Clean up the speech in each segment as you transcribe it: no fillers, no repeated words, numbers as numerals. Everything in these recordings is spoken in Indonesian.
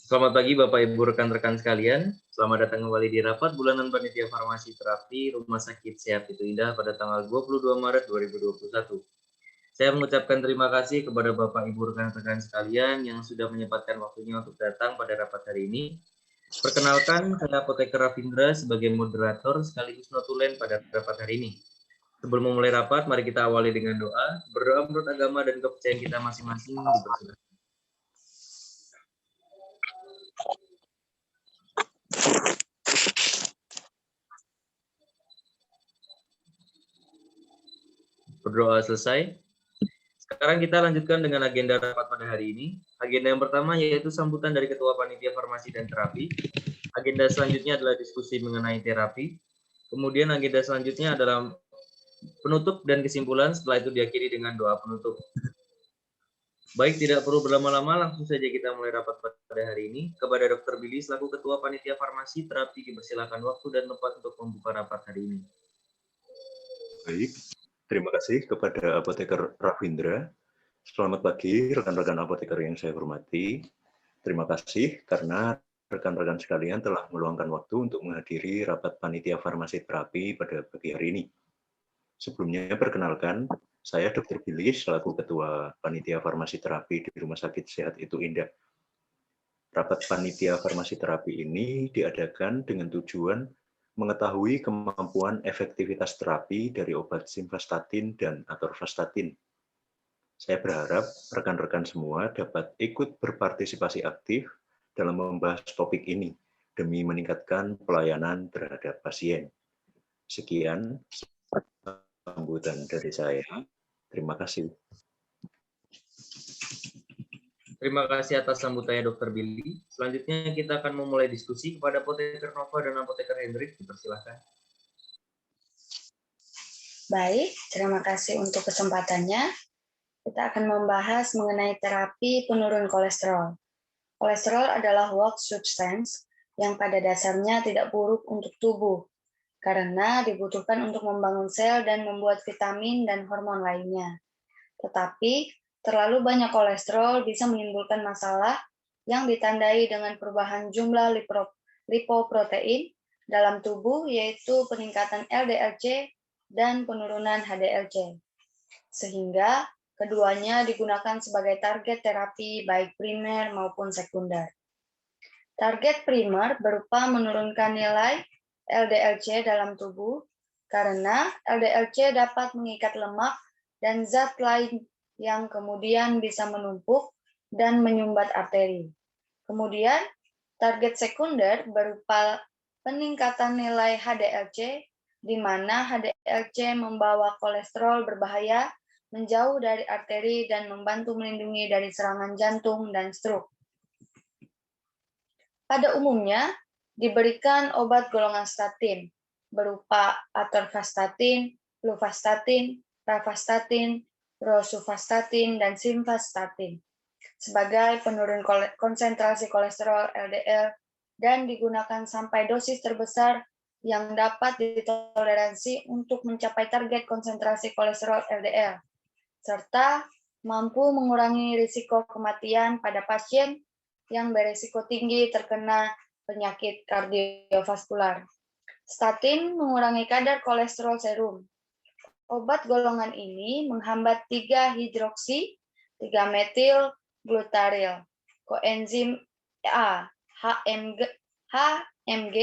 Selamat pagi Bapak Ibu rekan-rekan sekalian. Selamat datang kembali di rapat bulanan Panitia Farmasi Terapi Rumah Sakit Sehat Itu Indah pada tanggal 22 Maret 2021. Saya mengucapkan terima kasih kepada Bapak Ibu rekan-rekan sekalian yang sudah menyempatkan waktunya untuk datang pada rapat hari ini. Perkenalkan, saya Apoteker Rafindra sebagai moderator sekaligus notulen pada rapat hari ini. Sebelum memulai rapat, mari kita awali dengan doa. Berdoa menurut agama dan kepercayaan kita masing-masing dipersilakan. Berdoa selesai. Sekarang kita lanjutkan dengan agenda rapat pada hari ini. Agenda yang pertama yaitu sambutan dari Ketua Panitia Farmasi dan Terapi. Agenda selanjutnya adalah diskusi mengenai terapi. Kemudian agenda selanjutnya adalah penutup dan kesimpulan, setelah itu diakhiri dengan doa penutup. Baik, tidak perlu berlama-lama, langsung saja kita mulai rapat pada hari ini. Kepada Dr. Billy selaku Ketua Panitia Farmasi Terapi dipersilakan waktu dan tempat untuk membuka rapat hari ini. Baik, terima kasih kepada Apoteker Rafindra. Selamat pagi rekan-rekan apoteker yang saya hormati. Terima kasih karena rekan-rekan sekalian telah meluangkan waktu untuk menghadiri rapat Panitia Farmasi Terapi pada pagi hari ini. Sebelumnya perkenalkan, saya Dr. Billy selaku Ketua Panitia Farmasi Terapi di Rumah Sakit Sehat Itu Indah. Rapat Panitia Farmasi Terapi ini diadakan dengan tujuan mengetahui kemampuan efektivitas terapi dari obat simvastatin dan atorvastatin. Saya berharap rekan-rekan semua dapat ikut berpartisipasi aktif dalam membahas topik ini demi meningkatkan pelayanan terhadap pasien. Sekian sambutan dari saya. Terima kasih. Terima kasih atas sambutannya Dr. Billy. Selanjutnya kita akan memulai diskusi kepada Apoteker Nova dan Apoteker Hendrik. Dipersilakan. Baik, terima kasih untuk kesempatannya. Kita akan membahas mengenai terapi penurun kolesterol. Kolesterol adalah work substance yang pada dasarnya tidak buruk untuk tubuh, karena dibutuhkan untuk membangun sel dan membuat vitamin dan hormon lainnya. Tetapi, terlalu banyak kolesterol bisa menimbulkan masalah yang ditandai dengan perubahan jumlah lipoprotein dalam tubuh, yaitu peningkatan LDL-C dan penurunan HDL-C. Sehingga keduanya digunakan sebagai target terapi baik primer maupun sekunder. Target primer berupa menurunkan nilai LDL-C dalam tubuh, karena LDL-C dapat mengikat lemak dan zat lain yang kemudian bisa menumpuk dan menyumbat arteri. Kemudian, target sekunder berupa peningkatan nilai HDL-C, di mana HDL-C membawa kolesterol berbahaya menjauh dari arteri dan membantu melindungi dari serangan jantung dan stroke. Pada umumnya, diberikan obat golongan statin berupa atorvastatin, fluvastatin, pravastatin, rosuvastatin, dan simvastatin sebagai penurun konsentrasi kolesterol LDL dan digunakan sampai dosis terbesar yang dapat ditoleransi untuk mencapai target konsentrasi kolesterol LDL, serta mampu mengurangi risiko kematian pada pasien yang berisiko tinggi terkena penyakit kardiovaskular. Statin mengurangi kadar kolesterol serum. Obat golongan ini menghambat 3-hidroksi 3-metil glutaril koenzim A HMG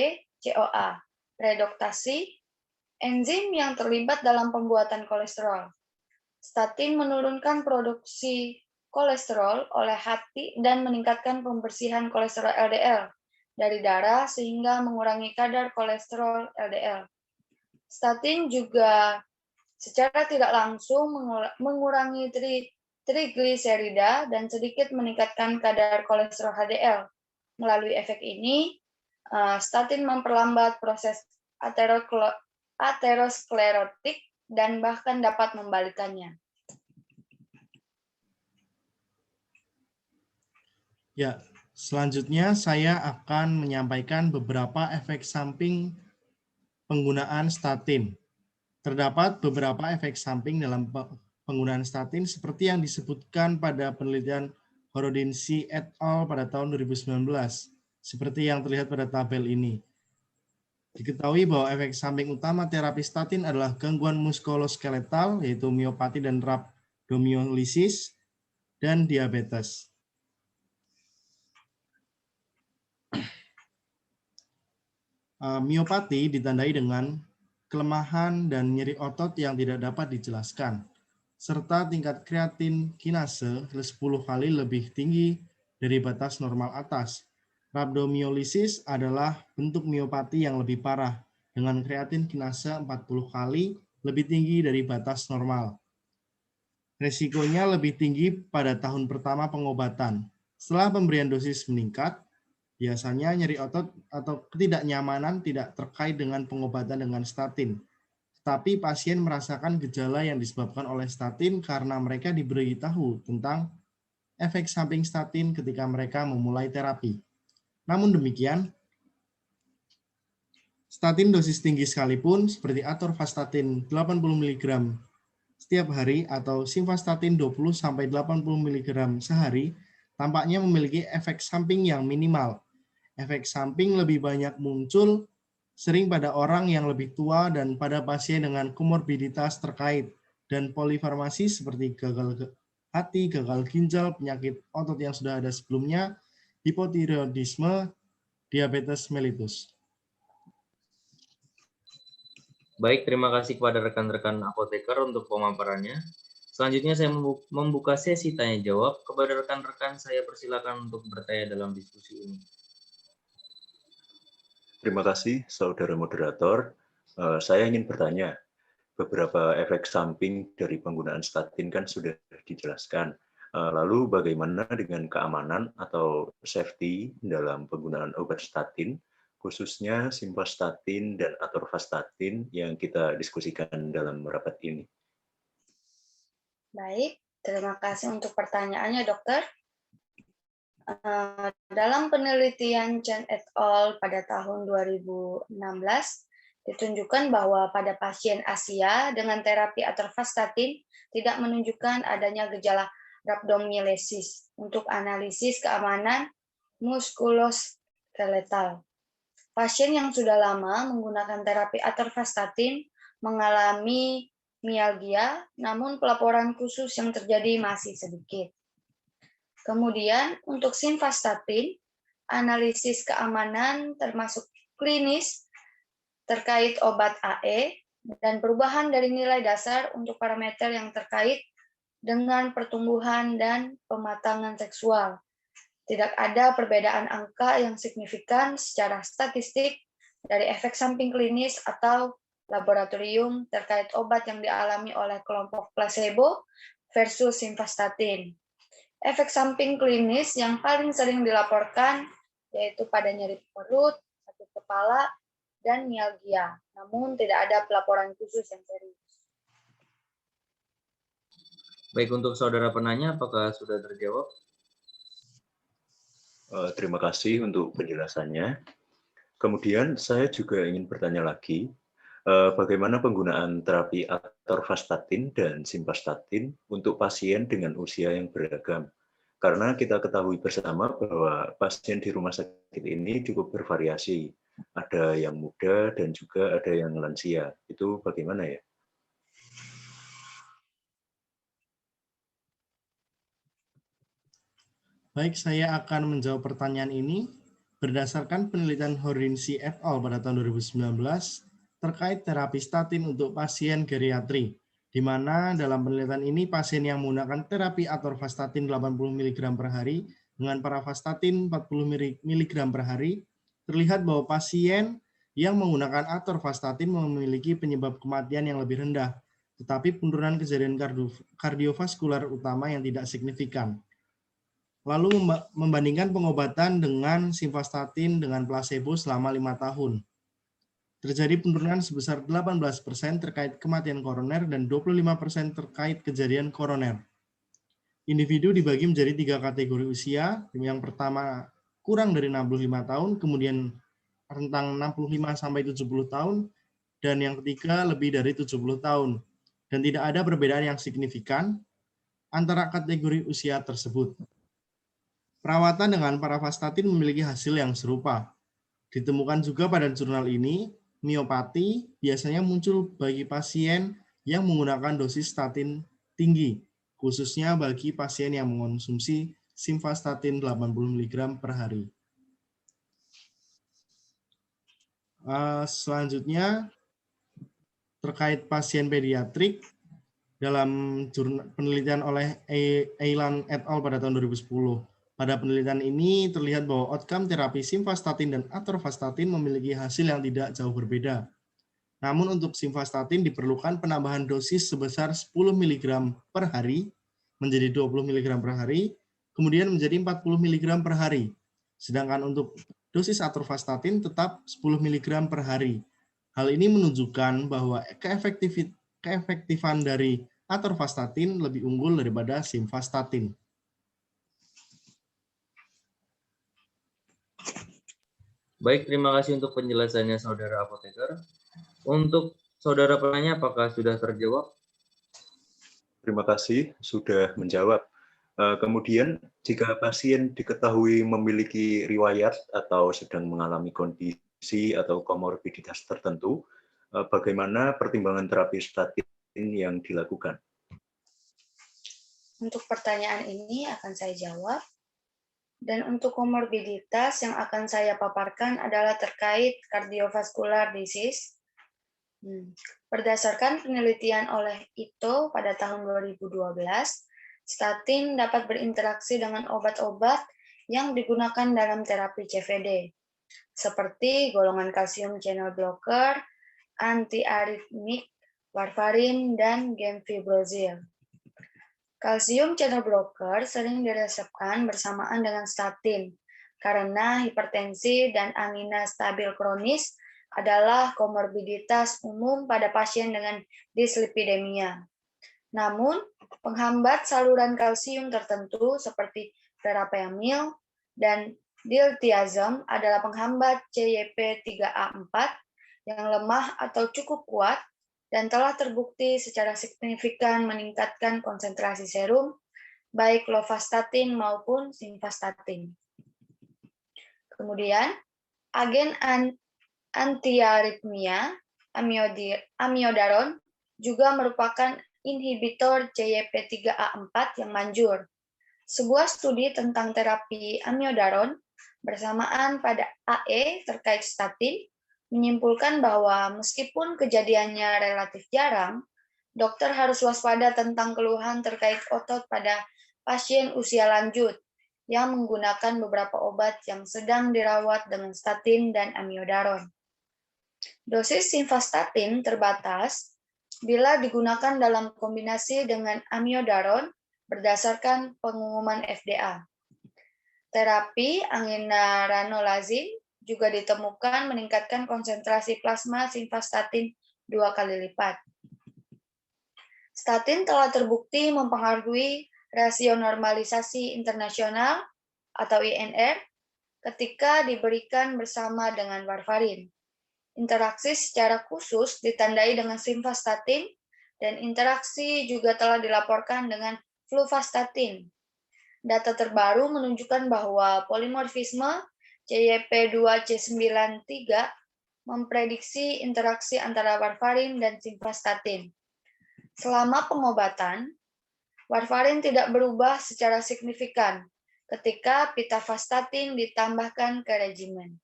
CoA reduktasi, enzim yang terlibat dalam pembuatan kolesterol. Statin menurunkan produksi kolesterol oleh hati dan meningkatkan pembersihan kolesterol LDL dari darah sehingga mengurangi kadar kolesterol LDL. Statin juga secara tidak langsung mengurangi trigliserida dan sedikit meningkatkan kadar kolesterol HDL. Melalui efek ini, statin memperlambat proses aterosklerotik dan bahkan dapat membalikannya. Ya, selanjutnya saya akan menyampaikan beberapa efek samping penggunaan statin. Terdapat beberapa efek samping dalam penggunaan statin seperti yang disebutkan pada penelitian Horodinci et al. Pada tahun 2019, seperti yang terlihat pada tabel ini. Diketahui bahwa efek samping utama terapi statin adalah gangguan muskuloskeletal, yaitu miopati dan rhabdomyolysis, dan diabetes. Miopati ditandai dengan kelemahan dan nyeri otot yang tidak dapat dijelaskan, serta tingkat kreatin kinase 10 kali lebih tinggi dari batas normal atas. Rhabdomyolysis adalah bentuk miopati yang lebih parah, dengan kreatin kinase 40 kali lebih tinggi dari batas normal. Resikonya lebih tinggi pada tahun pertama pengobatan. Setelah pemberian dosis meningkat, biasanya nyeri otot atau ketidaknyamanan tidak terkait dengan pengobatan dengan statin. Tetapi pasien merasakan gejala yang disebabkan oleh statin karena mereka diberitahu tentang efek samping statin ketika mereka memulai terapi. Namun demikian, statin dosis tinggi sekalipun seperti atorvastatin 80 mg setiap hari atau simvastatin 20-80 mg sehari tampaknya memiliki efek samping yang minimal. Efek samping lebih banyak muncul sering pada orang yang lebih tua dan pada pasien dengan komorbiditas terkait dan polifarmasi seperti gagal hati, gagal ginjal, penyakit otot yang sudah ada sebelumnya, hipotiroidisme, diabetes mellitus. Baik, terima kasih kepada rekan-rekan apoteker untuk pemaparannya. Selanjutnya saya membuka sesi tanya jawab. Kepada rekan-rekan saya persilakan untuk bertanya dalam diskusi ini. Terima kasih, saudara moderator. Saya ingin bertanya, beberapa efek samping dari penggunaan statin kan sudah dijelaskan. Lalu bagaimana dengan keamanan atau safety dalam penggunaan obat statin, khususnya simvastatin dan atorvastatin yang kita diskusikan dalam rapat ini? Baik, terima kasih untuk pertanyaannya, dokter. Dalam penelitian Chen et al. Pada tahun 2016, ditunjukkan bahwa pada pasien Asia dengan terapi atorvastatin tidak menunjukkan adanya gejala rhabdomyolysis untuk analisis keamanan muskuloskeletal. Pasien yang sudah lama menggunakan terapi atorvastatin mengalami mialgia, namun pelaporan khusus yang terjadi masih sedikit. Kemudian untuk simvastatin, analisis keamanan termasuk klinis terkait obat AE dan perubahan dari nilai dasar untuk parameter yang terkait dengan pertumbuhan dan pematangan seksual. Tidak ada perbedaan angka yang signifikan secara statistik dari efek samping klinis atau laboratorium terkait obat yang dialami oleh kelompok placebo versus simvastatin. Efek samping klinis yang paling sering dilaporkan yaitu pada nyeri perut, sakit kepala, dan mialgia. Namun tidak ada pelaporan khusus yang serius. Baik, untuk saudara penanya, apakah sudah terjawab? Terima kasih untuk penjelasannya. Kemudian saya juga ingin bertanya lagi, bagaimana penggunaan terapi atorvastatin dan simvastatin untuk pasien dengan usia yang beragam? Karena kita ketahui bersama bahwa pasien di rumah sakit ini cukup bervariasi. Ada yang muda dan juga ada yang lansia. Itu bagaimana ya? Baik, saya akan menjawab pertanyaan ini berdasarkan penelitian Horodinci et al. Pada tahun 2019 terkait terapi statin untuk pasien geriatri, di mana dalam penelitian ini pasien yang menggunakan terapi atorvastatin 80 mg per hari dengan paravastatin 40 mg per hari, terlihat bahwa pasien yang menggunakan atorvastatin memiliki penyebab kematian yang lebih rendah, tetapi penurunan kejadian kardiovaskular utama yang tidak signifikan. Lalu membandingkan pengobatan dengan simvastatin dengan placebo selama 5 tahun. Terjadi penurunan sebesar 18% terkait kematian koroner dan 25% terkait kejadian koroner. Individu dibagi menjadi 3 kategori usia. Yang pertama kurang dari 65 tahun, kemudian rentang 65 sampai 70 tahun, dan yang ketiga lebih dari 70 tahun. Dan tidak ada perbedaan yang signifikan antara kategori usia tersebut. Perawatan dengan paravastatin memiliki hasil yang serupa. Ditemukan juga pada jurnal ini, miopati biasanya muncul bagi pasien yang menggunakan dosis statin tinggi, khususnya bagi pasien yang mengonsumsi simvastatin 80 mg per hari. Selanjutnya, terkait pasien pediatrik, dalam penelitian oleh Eilan et al. Pada tahun 2010. Pada penelitian ini terlihat bahwa outcome terapi simvastatin dan atorvastatin memiliki hasil yang tidak jauh berbeda. Namun untuk simvastatin diperlukan penambahan dosis sebesar 10 mg per hari menjadi 20 mg per hari, kemudian menjadi 40 mg per hari. Sedangkan untuk dosis atorvastatin tetap 10 mg per hari. Hal ini menunjukkan bahwa keefektifan dari atorvastatin lebih unggul daripada simvastatin. Baik, terima kasih untuk penjelasannya Saudara Apoteker. Untuk Saudara penanya, apakah sudah terjawab? Terima kasih sudah menjawab. Kemudian, jika pasien diketahui memiliki riwayat atau sedang mengalami kondisi atau komorbiditas tertentu, bagaimana pertimbangan terapi statin yang dilakukan? Untuk pertanyaan ini akan saya jawab. Dan untuk komorbiditas yang akan saya paparkan adalah terkait cardiovascular disease. Berdasarkan penelitian oleh Ito pada tahun 2012, statin dapat berinteraksi dengan obat-obat yang digunakan dalam terapi CVD, seperti golongan kalsium channel blocker, antiaritmik, warfarin, dan gemfibrozil. Kalsium channel blocker sering diresepkan bersamaan dengan statin karena hipertensi dan angina stabil kronis adalah komorbiditas umum pada pasien dengan dislipidemia. Namun, penghambat saluran kalsium tertentu seperti verapamil dan diltiazem adalah penghambat CYP3A4 yang lemah atau cukup kuat dan telah terbukti secara signifikan meningkatkan konsentrasi serum, baik lovastatin maupun simvastatin. Kemudian, agen antiaritmia, amiodaron, juga merupakan inhibitor CYP3A4 yang manjur. Sebuah studi tentang terapi amiodaron bersamaan pada AE terkait statin menyimpulkan bahwa meskipun kejadiannya relatif jarang, dokter harus waspada tentang keluhan terkait otot pada pasien usia lanjut yang menggunakan beberapa obat yang sedang dirawat dengan statin dan amiodaron. Dosis simvastatin terbatas bila digunakan dalam kombinasi dengan amiodaron berdasarkan pengumuman FDA. Terapi angina ranolazin juga ditemukan meningkatkan konsentrasi plasma simvastatin 2 kali lipat. Statin telah terbukti mempengaruhi rasio normalisasi internasional atau INR ketika diberikan bersama dengan warfarin. Interaksi secara khusus ditandai dengan simvastatin dan interaksi juga telah dilaporkan dengan fluvastatin. Data terbaru menunjukkan bahwa polimorfisme CYP2C93 memprediksi interaksi antara warfarin dan simvastatin. Selama pengobatan, warfarin tidak berubah secara signifikan ketika pitavastatin ditambahkan ke regimen.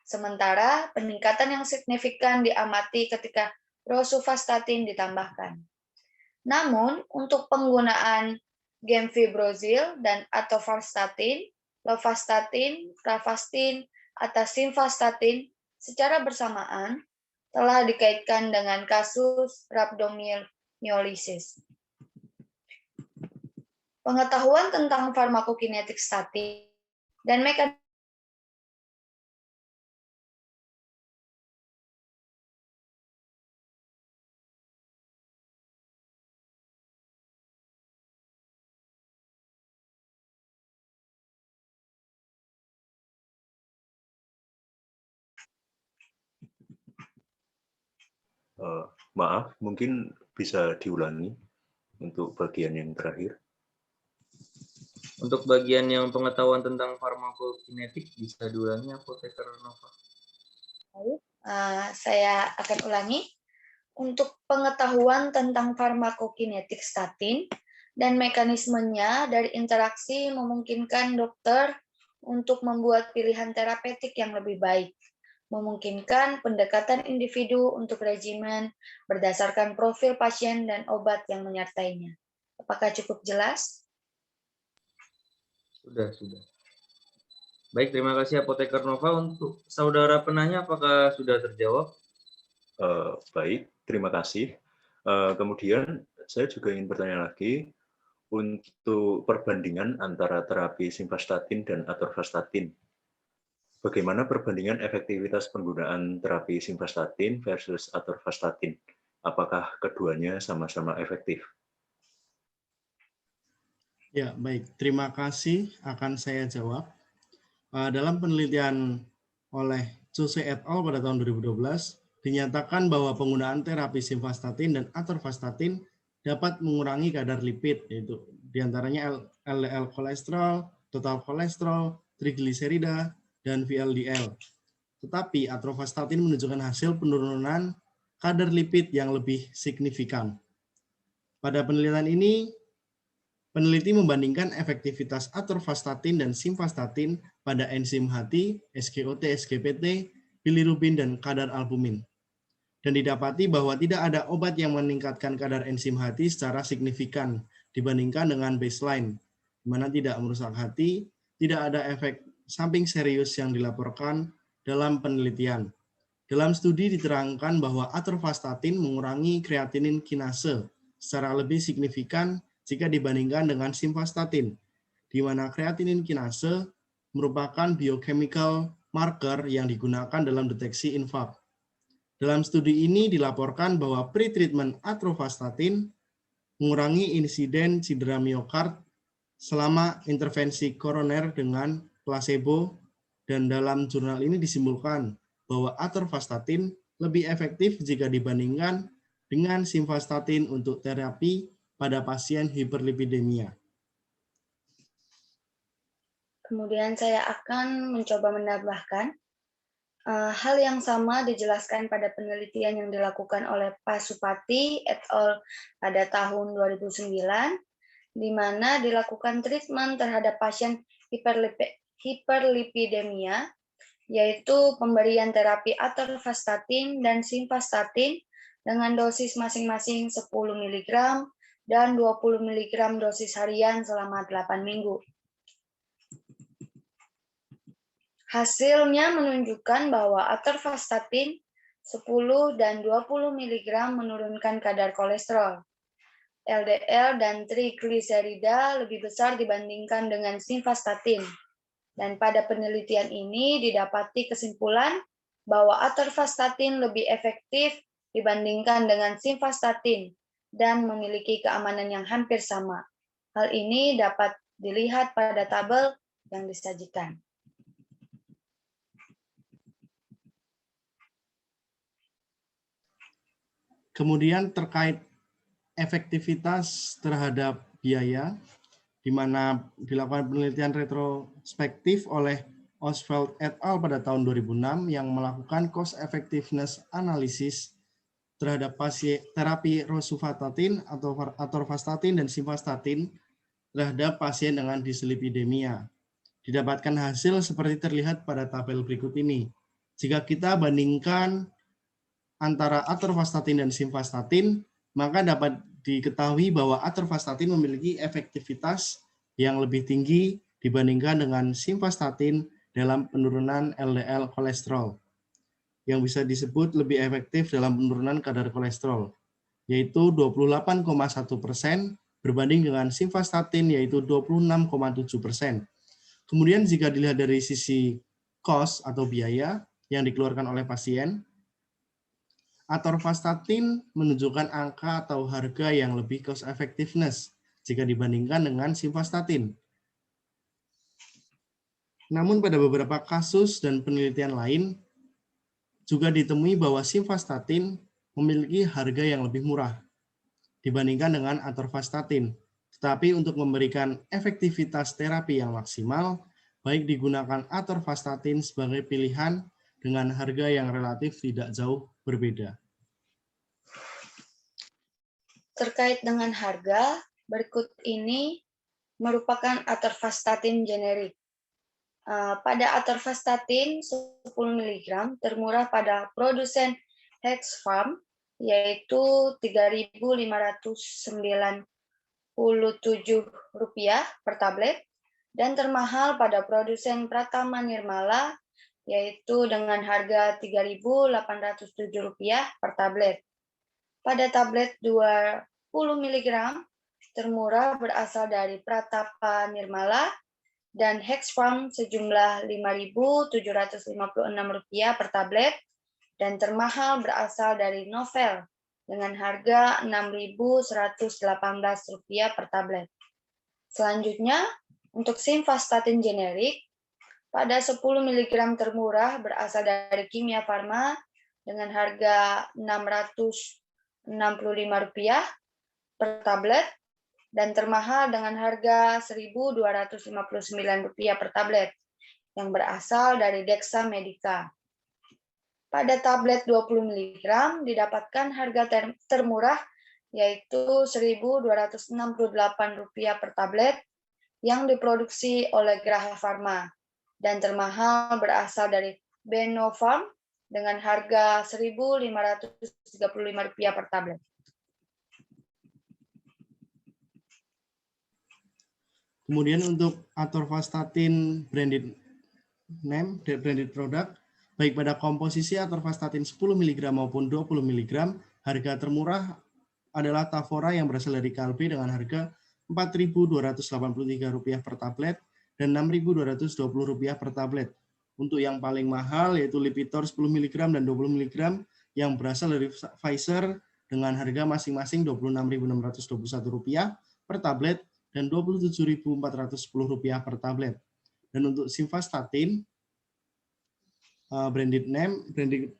Sementara peningkatan yang signifikan diamati ketika rosuvastatin ditambahkan. Namun, untuk penggunaan gemfibrozil dan atorvastatin, lovastatin, pravastin, atau simvastatin secara bersamaan telah dikaitkan dengan kasus rhabdomyolysis. Pengetahuan tentang farmakokinetik statin dan mekanisme Maaf, mungkin bisa diulangi untuk bagian yang terakhir. Untuk bagian yang pengetahuan tentang farmakokinetik bisa diulangi Apoteker Nova. Saya akan ulangi. Untuk pengetahuan tentang farmakokinetik statin dan mekanismenya dari interaksi memungkinkan dokter untuk membuat pilihan terapeutik yang lebih baik, memungkinkan pendekatan individu untuk regimen berdasarkan profil pasien dan obat yang menyertainya. Apakah cukup jelas? Sudah. Baik, terima kasih Apoteker Nova. Untuk saudara penanya, apakah sudah terjawab? Baik, terima kasih. Kemudian saya juga ingin bertanya lagi untuk perbandingan antara terapi simvastatin dan atorvastatin. Bagaimana perbandingan efektivitas penggunaan terapi simvastatin versus atorvastatin? Apakah keduanya sama-sama efektif? Ya, baik. Terima kasih. Akan saya jawab. Dalam penelitian oleh Chuse et al. Pada tahun 2012, dinyatakan bahwa penggunaan terapi simvastatin dan atorvastatin dapat mengurangi kadar lipid, yaitu diantaranya LDL kolesterol, total kolesterol, trigliserida, dan VLDL. Tetapi atorvastatin menunjukkan hasil penurunan kadar lipid yang lebih signifikan. Pada penelitian ini, peneliti membandingkan efektivitas atorvastatin dan simvastatin pada enzim hati, SGOT, SGPT, bilirubin, dan kadar albumin. Dan didapati bahwa tidak ada obat yang meningkatkan kadar enzim hati secara signifikan dibandingkan dengan baseline, di mana tidak merusak hati, tidak ada efek samping serius yang dilaporkan dalam penelitian. Dalam studi diterangkan bahwa atorvastatin mengurangi kreatinin kinase secara lebih signifikan jika dibandingkan dengan simvastatin, di mana kreatinin kinase merupakan biochemical marker yang digunakan dalam deteksi infark. Dalam studi ini dilaporkan bahwa pretreatment atorvastatin mengurangi insiden cedera miokard selama intervensi koroner dengan placebo, dan dalam jurnal ini disimpulkan bahwa atorvastatin lebih efektif jika dibandingkan dengan simvastatin untuk terapi pada pasien hiperlipidemia. Kemudian saya akan mencoba menambahkan hal yang sama dijelaskan pada penelitian yang dilakukan oleh Pasupati et al. Pada tahun 2009, di mana dilakukan treatment terhadap pasien hiperlipidemia, yaitu pemberian terapi atorvastatin dan simvastatin dengan dosis masing-masing 10 mg dan 20 mg dosis harian selama 8 minggu. Hasilnya menunjukkan bahwa atorvastatin 10 dan 20 mg menurunkan kadar kolesterol, LDL, dan trigliserida lebih besar dibandingkan dengan simvastatin. Dan pada penelitian ini didapati kesimpulan bahwa atorvastatin lebih efektif dibandingkan dengan simvastatin dan memiliki keamanan yang hampir sama. Hal ini dapat dilihat pada tabel yang disajikan. Kemudian terkait efektivitas terhadap biaya, di mana dilakukan penelitian retrospektif oleh Oswald et al. Pada tahun 2006 yang melakukan cost effectiveness analysis terhadap pasien terapi rosuvastatin atau atorvastatin dan simvastatin terhadap pasien dengan dislipidemia. Didapatkan hasil seperti terlihat pada tabel berikut ini. Jika kita bandingkan antara atorvastatin dan simvastatin, maka dapat diketahui bahwa atorvastatin memiliki efektivitas yang lebih tinggi dibandingkan dengan simvastatin dalam penurunan LDL kolesterol, yang bisa disebut lebih efektif dalam penurunan kadar kolesterol, yaitu 28,1% berbanding dengan simvastatin, yaitu 26,7%. Kemudian jika dilihat dari sisi cost atau biaya yang dikeluarkan oleh pasien, atorvastatin menunjukkan angka atau harga yang lebih cost effectiveness jika dibandingkan dengan simvastatin. Namun pada beberapa kasus dan penelitian lain juga ditemui bahwa simvastatin memiliki harga yang lebih murah dibandingkan dengan atorvastatin. Tetapi untuk memberikan efektivitas terapi yang maksimal, baik digunakan atorvastatin sebagai pilihan dengan harga yang relatif tidak jauh berbeda. Terkait dengan harga, berikut ini merupakan atorvastatin generik. Pada atorvastatin 10 mg termurah pada produsen Hexfarm, yaitu Rp3.597 per tablet, dan termahal pada produsen Pratama Nirmala, yaitu dengan harga Rp3.807 per tablet. Pada tablet 20 mg termurah berasal dari Pratapa Nirmala dan Hexfarm sejumlah Rp5.756 per tablet, dan termahal berasal dari Novel dengan harga Rp6.118 per tablet. Selanjutnya, untuk simvastatin generik, pada 10 mg termurah berasal dari Kimia Farma dengan harga Rp665 per tablet, dan termahal dengan harga Rp1.259 per tablet, yang berasal dari Dexa Medica. Pada tablet 20 mg didapatkan harga termurah, yaitu Rp1.268 per tablet, yang diproduksi oleh Graha Pharma, dan termahal berasal dari Benofarm dengan harga Rp1.535 per tablet. Kemudian untuk atorvastatin branded name, branded product, baik pada komposisi atorvastatin 10 mg maupun 20 mg, harga termurah adalah Tavora yang berasal dari Kalbe dengan harga Rp4.283 per tablet dan Rp6.220 per tablet. Untuk yang paling mahal yaitu Lipitor 10 mg dan 20 mg yang berasal dari Pfizer dengan harga masing-masing Rp26.621 per tablet dan Rp27.410 per tablet. Dan untuk simvastatin, branded name, branded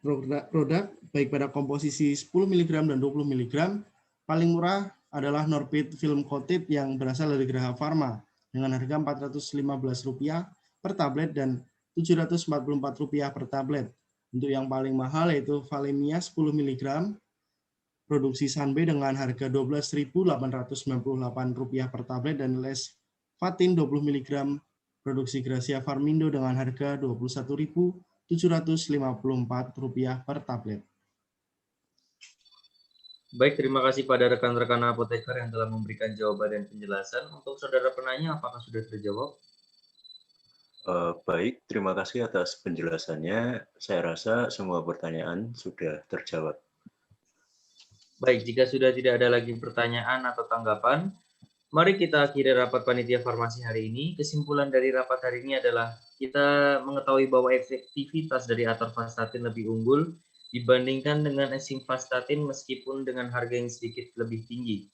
product, baik pada komposisi 10 mg dan 20 mg, paling murah adalah Norpid Film Coated yang berasal dari Graha Pharma dengan harga Rp415 per tablet dan Rp744 per tablet. Untuk yang paling mahal yaitu Valemia 10 mg, produksi Sanbe dengan harga Rp12.898 per tablet, dan Lesvatin 20 mg, produksi Gracia Farmindo dengan harga Rp21.754 per tablet. Baik, terima kasih pada rekan-rekan apoteker yang telah memberikan jawaban dan penjelasan. Untuk saudara penanya, apakah sudah terjawab? Baik, terima kasih atas penjelasannya. Saya rasa semua pertanyaan sudah terjawab. Baik, jika sudah tidak ada lagi pertanyaan atau tanggapan, mari kita akhiri rapat panitia farmasi hari ini. Kesimpulan dari rapat hari ini adalah kita mengetahui bahwa efektivitas dari atorvastatin lebih unggul dibandingkan dengan simvastatin meskipun dengan harga yang sedikit lebih tinggi.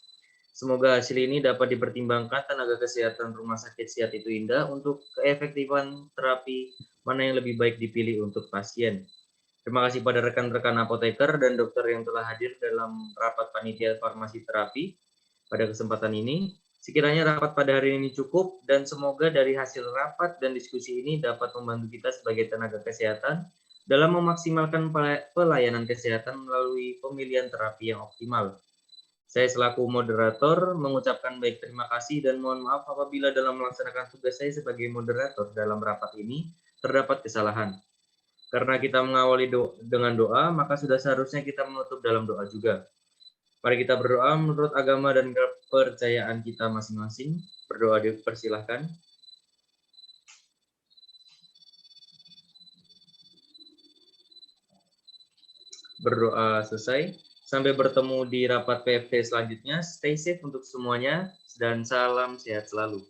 Semoga hasil ini dapat dipertimbangkan tenaga kesehatan Rumah Sakit Sehat Itu Indah untuk keefektifan terapi mana yang lebih baik dipilih untuk pasien. Terima kasih pada rekan-rekan apoteker dan dokter yang telah hadir dalam rapat panitia farmasi terapi pada kesempatan ini. Sekiranya rapat pada hari ini cukup, dan semoga dari hasil rapat dan diskusi ini dapat membantu kita sebagai tenaga kesehatan dalam memaksimalkan pelayanan kesehatan melalui pemilihan terapi yang optimal. Saya selaku moderator mengucapkan baik terima kasih dan mohon maaf apabila dalam melaksanakan tugas saya sebagai moderator dalam rapat ini terdapat kesalahan. Karena kita mengawali dengan doa, maka sudah seharusnya kita menutup dalam doa juga. Mari kita berdoa menurut agama dan kepercayaan kita masing-masing. Berdoa dipersilahkan. Berdoa selesai. Sampai bertemu di rapat PFT selanjutnya. Stay safe untuk semuanya dan salam sehat selalu.